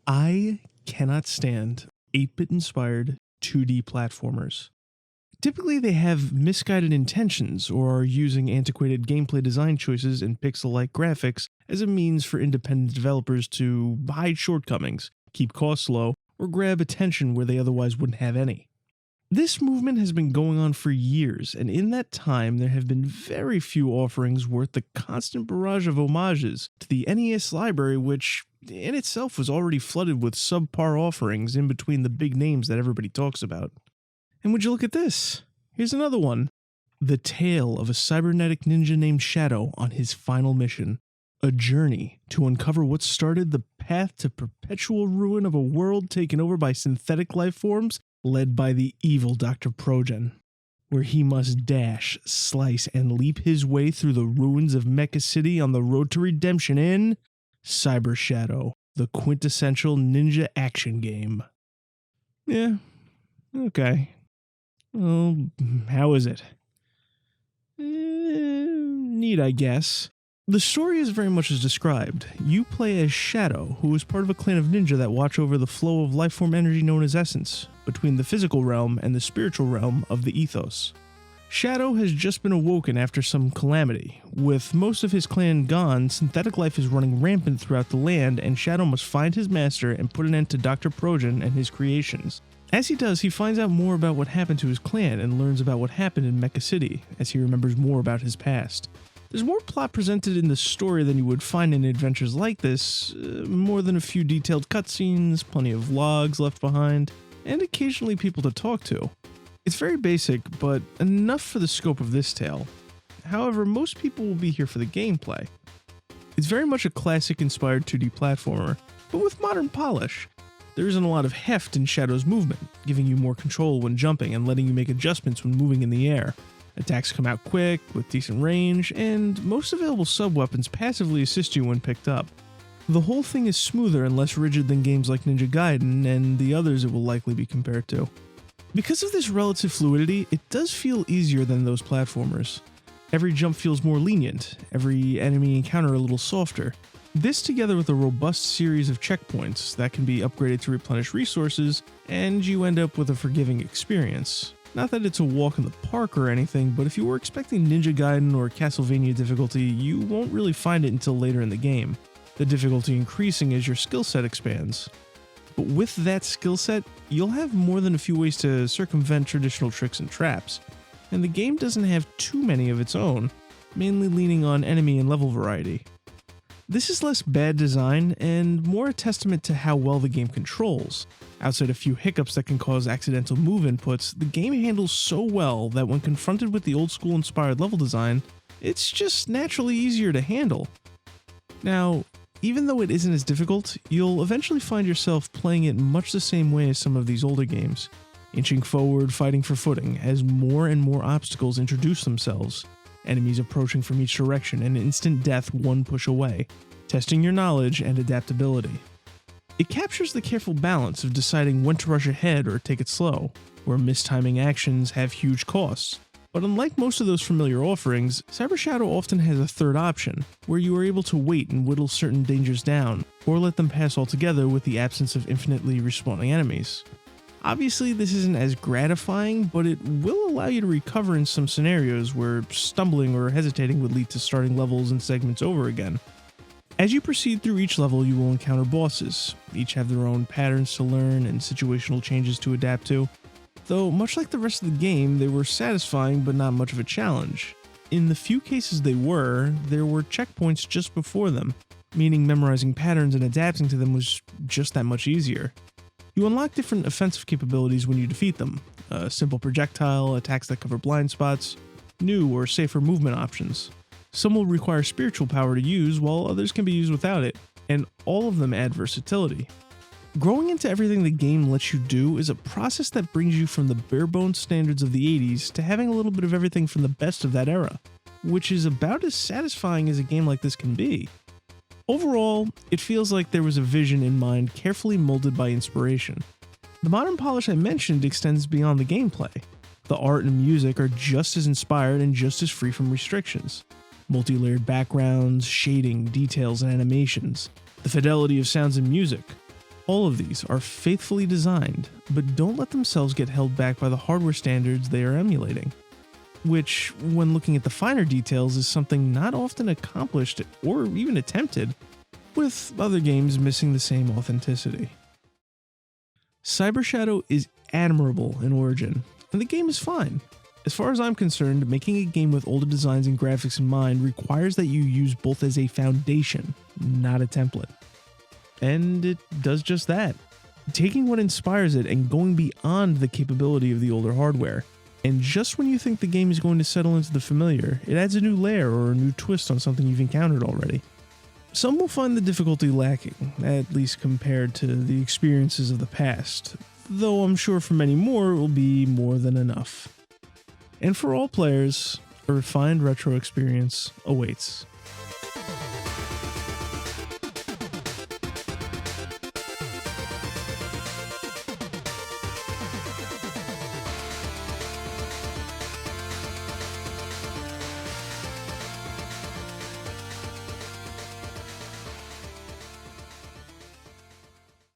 I cannot stand 8-bit inspired 2D platformers. Typically, they have misguided intentions or are using antiquated gameplay design choices and pixel-like graphics as a means for independent developers to hide shortcomings, keep costs low, or grab attention where they otherwise wouldn't have any. This movement has been going on for years, and in that time there have been very few offerings worth the constant barrage of homages to the NES library, which in itself was already flooded with subpar offerings in between the big names that everybody talks about. And would you look at this? Here's another one. The tale of a cybernetic ninja named Shadow on his final mission. A journey to uncover what started the path to perpetual ruin of a world taken over by synthetic life forms led by the evil Dr. Progen, where he must dash, slice, and leap his way through the ruins of Mecha City on the road to redemption in Cyber Shadow, the quintessential ninja action game. Yeah, okay. Well, how is it? Neat, I guess. The story is very much as described. You play as Shadow, who is part of a clan of ninja that watch over the flow of lifeform energy known as Essence, between the physical realm and the spiritual realm of the ethos. Shadow has just been awoken after some calamity. With most of his clan gone, synthetic life is running rampant throughout the land, and Shadow must find his master and put an end to Dr. Progen and his creations. As he does, he finds out more about what happened to his clan and learns about what happened in Mecha City, as he remembers more about his past. There's more plot presented in the story than you would find in adventures like this, more than a few detailed cutscenes, plenty of logs left behind, and occasionally people to talk to. It's very basic, but enough for the scope of this tale. However, most people will be here for the gameplay. It's very much a classic-inspired 2D platformer, but with modern polish. There isn't a lot of heft in Shadow's movement, giving you more control when jumping and letting you make adjustments when moving in the air. Attacks come out quick, with decent range, and most available sub-weapons passively assist you when picked up. The whole thing is smoother and less rigid than games like Ninja Gaiden and the others it will likely be compared to. Because of this relative fluidity, it does feel easier than those platformers. Every jump feels more lenient, every enemy encounter a little softer. This together with a robust series of checkpoints that can be upgraded to replenish resources, and you end up with a forgiving experience. Not that it's a walk in the park or anything, but if you were expecting Ninja Gaiden or Castlevania difficulty, you won't really find it until later in the game, the difficulty increasing as your skill set expands. But with that skill set, you'll have more than a few ways to circumvent traditional tricks and traps, and the game doesn't have too many of its own, mainly leaning on enemy and level variety. This is less bad design and more a testament to how well the game controls. Outside a few hiccups that can cause accidental move inputs, the game handles so well that when confronted with the old school inspired level design, it's just naturally easier to handle. Now, even though it isn't as difficult, you'll eventually find yourself playing it much the same way as some of these older games, inching forward, fighting for footing, as more and more obstacles introduce themselves. Enemies approaching from each direction and instant death one push away, testing your knowledge and adaptability. It captures the careful balance of deciding when to rush ahead or take it slow, where mistiming actions have huge costs. But unlike most of those familiar offerings, Cyber Shadow often has a third option, where you are able to wait and whittle certain dangers down, or let them pass altogether with the absence of infinitely respawning enemies. Obviously, this isn't as gratifying, but it will allow you to recover in some scenarios where stumbling or hesitating would lead to starting levels and segments over again. As you proceed through each level, you will encounter bosses. Each have their own patterns to learn and situational changes to adapt to. Though, much like the rest of the game, they were satisfying but not much of a challenge. In the few cases there were checkpoints just before them, meaning memorizing patterns and adapting to them was just that much easier. You unlock different offensive capabilities when you defeat them, a simple projectile, attacks that cover blind spots, new or safer movement options. Some will require spiritual power to use, while others can be used without it, and all of them add versatility. Growing into everything the game lets you do is a process that brings you from the bare-bones standards of the 80s to having a little bit of everything from the best of that era, which is about as satisfying as a game like this can be. Overall, it feels like there was a vision in mind carefully molded by inspiration. The modern polish I mentioned extends beyond the gameplay. The art and music are just as inspired and just as free from restrictions. Multi-layered backgrounds, shading, details, and animations. The fidelity of sounds and music. All of these are faithfully designed, but don't let themselves get held back by the hardware standards they are emulating, which, when looking at the finer details, is something not often accomplished or even attempted, with other games missing the same authenticity. Cyber Shadow is admirable in origin, and the game is fine. As far as I'm concerned, making a game with older designs and graphics in mind requires that you use both as a foundation, not a template. And it does just that, taking what inspires it and going beyond the capability of the older hardware. And just when you think the game is going to settle into the familiar, it adds a new layer or a new twist on something you've encountered already. Some will find the difficulty lacking, at least compared to the experiences of the past, though I'm sure for many more it will be more than enough. And for all players, a refined retro experience awaits.